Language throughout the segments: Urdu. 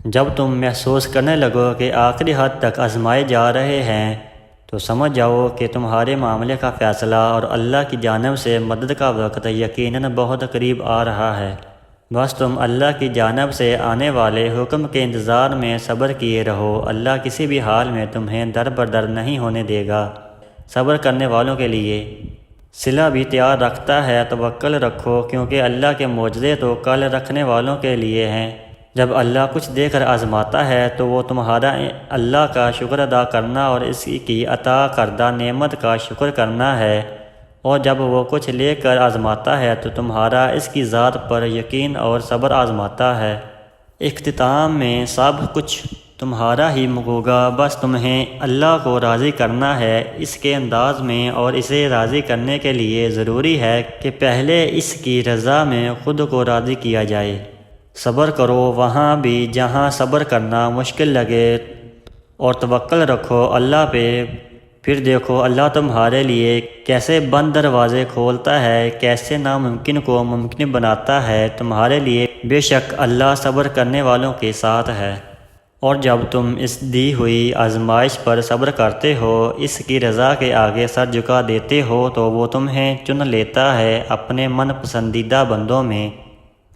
جب تم محسوس کرنے لگو کہ آخری حد تک آزمائے جا رہے ہیں تو سمجھ جاؤ کہ تمہارے معاملے کا فیصلہ اور اللہ کی جانب سے مدد کا وقت یقیناً بہت قریب آ رہا ہے۔ بس تم اللہ کی جانب سے آنے والے حکم کے انتظار میں صبر کیے رہو۔ اللہ کسی بھی حال میں تمہیں در بدر نہیں ہونے دے گا۔ صبر کرنے والوں کے لیے صلہ بھی تیار رکھتا ہے۔ توکل رکھو کیونکہ اللہ کے معجزے تو کل رکھنے والوں کے لیے ہیں۔ جب اللہ کچھ دے کر آزماتا ہے تو وہ تمہارا اللہ کا شکر ادا کرنا اور اس کی عطا کردہ نعمت کا شکر کرنا ہے، اور جب وہ کچھ لے کر آزماتا ہے تو تمہارا اس کی ذات پر یقین اور صبر آزماتا ہے۔ اختتام میں سب کچھ تمہارا ہی ہوگا، بس تمہیں اللہ کو راضی کرنا ہے اس کے انداز میں، اور اسے راضی کرنے کے لیے ضروری ہے کہ پہلے اس کی رضا میں خود کو راضی کیا جائے۔ صبر کرو وہاں بھی جہاں صبر کرنا مشکل لگے، اور توکل رکھو اللہ پہ۔ پھر دیکھو اللہ تمہارے لیے کیسے بند دروازے کھولتا ہے، کیسے ناممکن کو ممکن بناتا ہے تمہارے لیے۔ بے شک اللہ صبر کرنے والوں کے ساتھ ہے۔ اور جب تم اس دی ہوئی آزمائش پر صبر کرتے ہو، اس کی رضا کے آگے سر جھکا دیتے ہو، تو وہ تمہیں چن لیتا ہے اپنے من پسندیدہ بندوں میں۔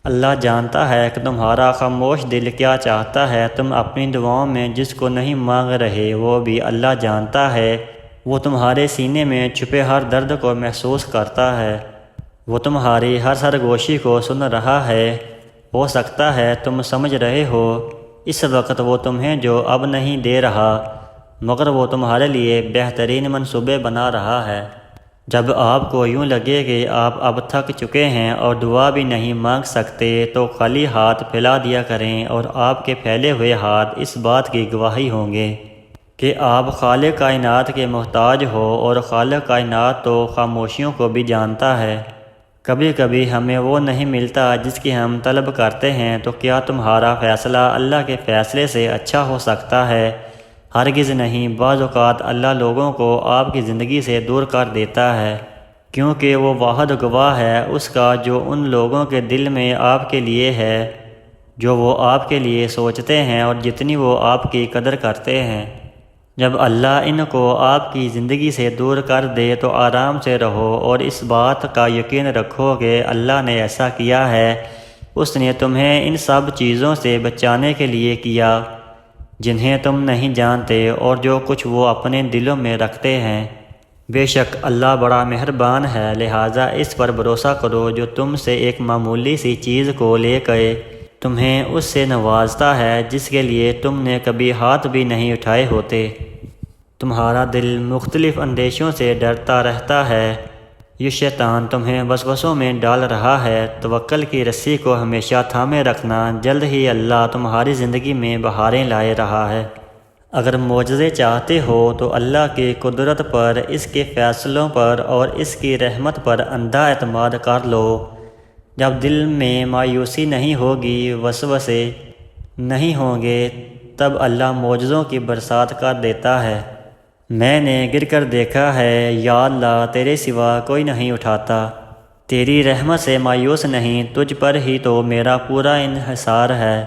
اللہ جانتا ہے کہ تمہارا خاموش دل کیا چاہتا ہے۔ تم اپنی دعاؤں میں جس کو نہیں مانگ رہے وہ بھی اللہ جانتا ہے۔ وہ تمہارے سینے میں چھپے ہر درد کو محسوس کرتا ہے۔ وہ تمہاری ہر سرگوشی کو سن رہا ہے۔ ہو سکتا ہے تم سمجھ رہے ہو اس وقت وہ تمہیں جو اب نہیں دے رہا، مگر وہ تمہارے لیے بہترین منصوبے بنا رہا ہے۔ جب آپ کو یوں لگے کہ آپ اب تھک چکے ہیں اور دعا بھی نہیں مانگ سکتے، تو خالی ہاتھ پھیلا دیا کریں، اور آپ کے پھیلے ہوئے ہاتھ اس بات کی گواہی ہوں گے کہ آپ خالق کائنات کے محتاج ہو، اور خالق کائنات تو خاموشیوں کو بھی جانتا ہے۔ کبھی کبھی ہمیں وہ نہیں ملتا جس کی ہم طلب کرتے ہیں، تو کیا تمہارا فیصلہ اللہ کے فیصلے سے اچھا ہو سکتا ہے؟ ہرگز نہیں۔ بعض اوقات اللہ لوگوں کو آپ کی زندگی سے دور کر دیتا ہے، کیونکہ وہ واحد گواہ ہے اس کا جو ان لوگوں کے دل میں آپ کے لیے ہے، جو وہ آپ کے لیے سوچتے ہیں اور جتنی وہ آپ کی قدر کرتے ہیں۔ جب اللہ ان کو آپ کی زندگی سے دور کر دے تو آرام سے رہو، اور اس بات کا یقین رکھو کہ اللہ نے ایسا کیا ہے۔ اس نے تمہیں ان سب چیزوں سے بچانے کے لیے کیا جنہیں تم نہیں جانتے، اور جو کچھ وہ اپنے دلوں میں رکھتے ہیں۔ بے شک اللہ بڑا مہربان ہے، لہٰذا اس پر بھروسہ کرو جو تم سے ایک معمولی سی چیز کو لے کے تمہیں اس سے نوازتا ہے جس کے لیے تم نے کبھی ہاتھ بھی نہیں اٹھائے ہوتے۔ تمہارا دل مختلف اندیشوں سے ڈرتا رہتا ہے۔ یہ شیطان تمہیں وسوسوں میں ڈال رہا ہے۔ توکل کی رسی کو ہمیشہ تھامے رکھنا، جلد ہی اللہ تمہاری زندگی میں بہاریں لائے رہا ہے۔ اگر معجزے چاہتے ہو تو اللہ کی قدرت پر، اس کے فیصلوں پر اور اس کی رحمت پر اندھا اعتماد کر لو۔ جب دل میں مایوسی نہیں ہوگی، وسوسے نہیں ہوں گے، تب اللہ معجزوں کی برسات کر دیتا ہے۔ میں نے گر کر دیکھا ہے، یا اللہ تیرے سوا کوئی نہیں اٹھاتا۔ تیری رحمت سے مایوس نہیں، تجھ پر ہی تو میرا پورا انحصار ہے۔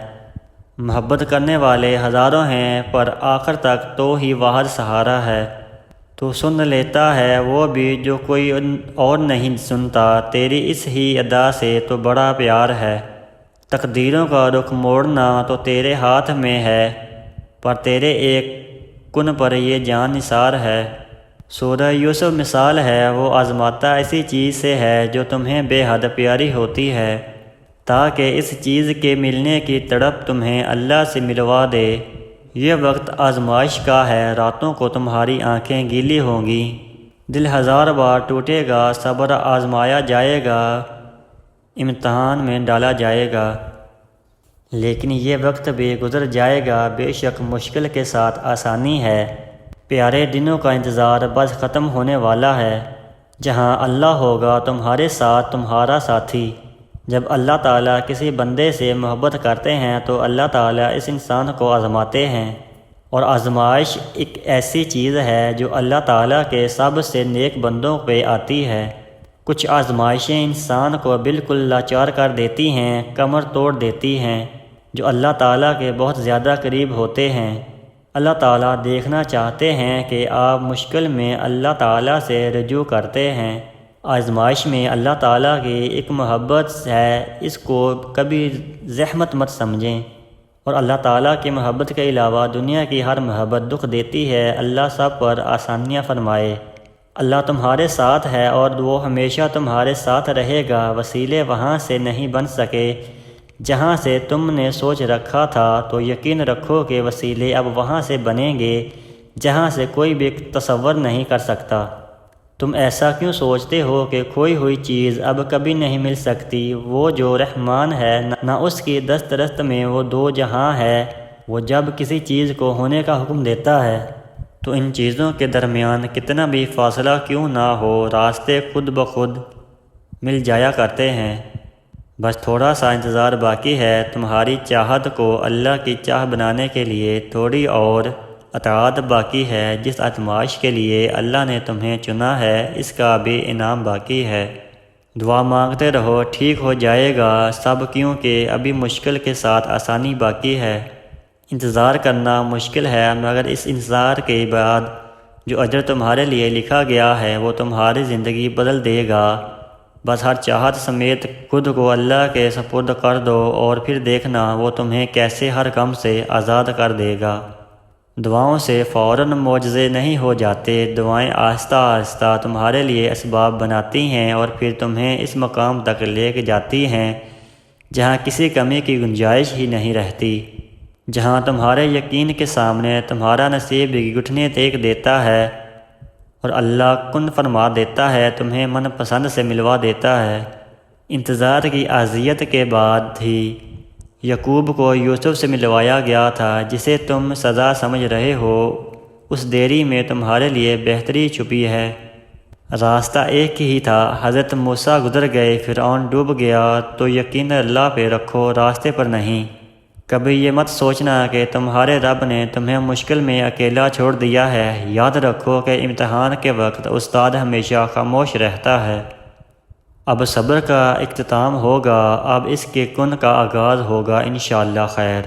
محبت کرنے والے ہزاروں ہیں، پر آخر تک تو ہی واحد سہارا ہے۔ تو سن لیتا ہے وہ بھی جو کوئی اور نہیں سنتا۔ تیری اس ہی ادا سے تو بڑا پیار ہے۔ تقدیروں کا رخ موڑنا تو تیرے ہاتھ میں ہے، پر تیرے ایک کن پر یہ جان نثار ہے۔ سورہ یوسف مثال ہے، وہ آزماتا اسی چیز سے ہے جو تمہیں بے حد پیاری ہوتی ہے، تاکہ اس چیز کے ملنے کی تڑپ تمہیں اللہ سے ملوا دے۔ یہ وقت آزمائش کا ہے، راتوں کو تمہاری آنکھیں گیلی ہوں گی، دل ہزار بار ٹوٹے گا، صبر آزمایا جائے گا، امتحان میں ڈالا جائے گا، لیکن یہ وقت بھی گزر جائے گا۔ بے شک مشکل کے ساتھ آسانی ہے۔ پیارے دنوں کا انتظار بس ختم ہونے والا ہے، جہاں اللہ ہوگا تمہارے ساتھ تمہارا ساتھی۔ جب اللہ تعالیٰ کسی بندے سے محبت کرتے ہیں تو اللہ تعالیٰ اس انسان کو آزماتے ہیں، اور آزمائش ایک ایسی چیز ہے جو اللہ تعالیٰ کے سب سے نیک بندوں پہ آتی ہے۔ کچھ آزمائشیں انسان کو بالکل لاچار کر دیتی ہیں، کمر توڑ دیتی ہیں، جو اللہ تعالیٰ کے بہت زیادہ قریب ہوتے ہیں۔ اللہ تعالیٰ دیکھنا چاہتے ہیں کہ آپ مشکل میں اللہ تعالیٰ سے رجوع کرتے ہیں۔ آزمائش میں اللہ تعالیٰ کی ایک محبت ہے، اس کو کبھی زحمت مت سمجھیں، اور اللہ تعالیٰ کی محبت کے علاوہ دنیا کی ہر محبت دکھ دیتی ہے۔ اللہ سب پر آسانیاں فرمائے۔ اللہ تمہارے ساتھ ہے اور وہ ہمیشہ تمہارے ساتھ رہے گا۔ وسیلے وہاں سے نہیں بن سکے جہاں سے تم نے سوچ رکھا تھا، تو یقین رکھو کہ وسیلے اب وہاں سے بنیں گے جہاں سے کوئی بھی تصور نہیں کر سکتا۔ تم ایسا کیوں سوچتے ہو کہ کھوئی ہوئی چیز اب کبھی نہیں مل سکتی؟ وہ جو رحمان ہے، نہ اس کی دسترست میں وہ دو جہاں ہے۔ وہ جب کسی چیز کو ہونے کا حکم دیتا ہے تو ان چیزوں کے درمیان کتنا بھی فاصلہ کیوں نہ ہو، راستے خود بخود مل جایا کرتے ہیں۔ بس تھوڑا سا انتظار باقی ہے۔ تمہاری چاہت کو اللہ کی چاہ بنانے کے لیے تھوڑی اور اطاعت باقی ہے۔ جس آزمائش کے لیے اللہ نے تمہیں چنا ہے، اس کا بھی انعام باقی ہے۔ دعا مانگتے رہو، ٹھیک ہو جائے گا سب، کیونکہ ابھی مشکل کے ساتھ آسانی باقی ہے۔ انتظار کرنا مشکل ہے، مگر اس انتظار کے بعد جو اجر تمہارے لیے لکھا گیا ہے وہ تمہاری زندگی بدل دے گا۔ بس ہر چاہت سمیت خود کو اللہ کے سپرد کر دو، اور پھر دیکھنا وہ تمہیں کیسے ہر غم سے آزاد کر دے گا۔ دعاؤں سے فوراً معجزے نہیں ہو جاتے۔ دعائیں آہستہ آہستہ تمہارے لیے اسباب بناتی ہیں اور پھر تمہیں اس مقام تک لے کے جاتی ہیں جہاں کسی کمی کی گنجائش ہی نہیں رہتی، جہاں تمہارے یقین کے سامنے تمہارا نصیب گھٹنے ٹیک دیتا ہے اور اللہ کن فرما دیتا ہے، تمہیں من پسند سے ملوا دیتا ہے۔ انتظار کی اذیت کے بعد ہی یعقوب کو یوسف سے ملوایا گیا تھا، جسے تم سزا سمجھ رہے ہو۔ اس دیری میں تمہارے لیے بہتری چھپی ہے۔ راستہ ایک ہی تھا، حضرت موسیٰ گزر گئے، فرعون ڈوب گیا، تو یقین اللہ پہ رکھو، راستے پر نہیں۔ کبھی یہ مت سوچنا کہ تمہارے رب نے تمہیں مشکل میں اکیلا چھوڑ دیا ہے۔ یاد رکھو کہ امتحان کے وقت استاد ہمیشہ خاموش رہتا ہے۔ اب صبر کا اختتام ہوگا، اب اس کے کن کا آغاز ہوگا، انشاءاللہ خیر۔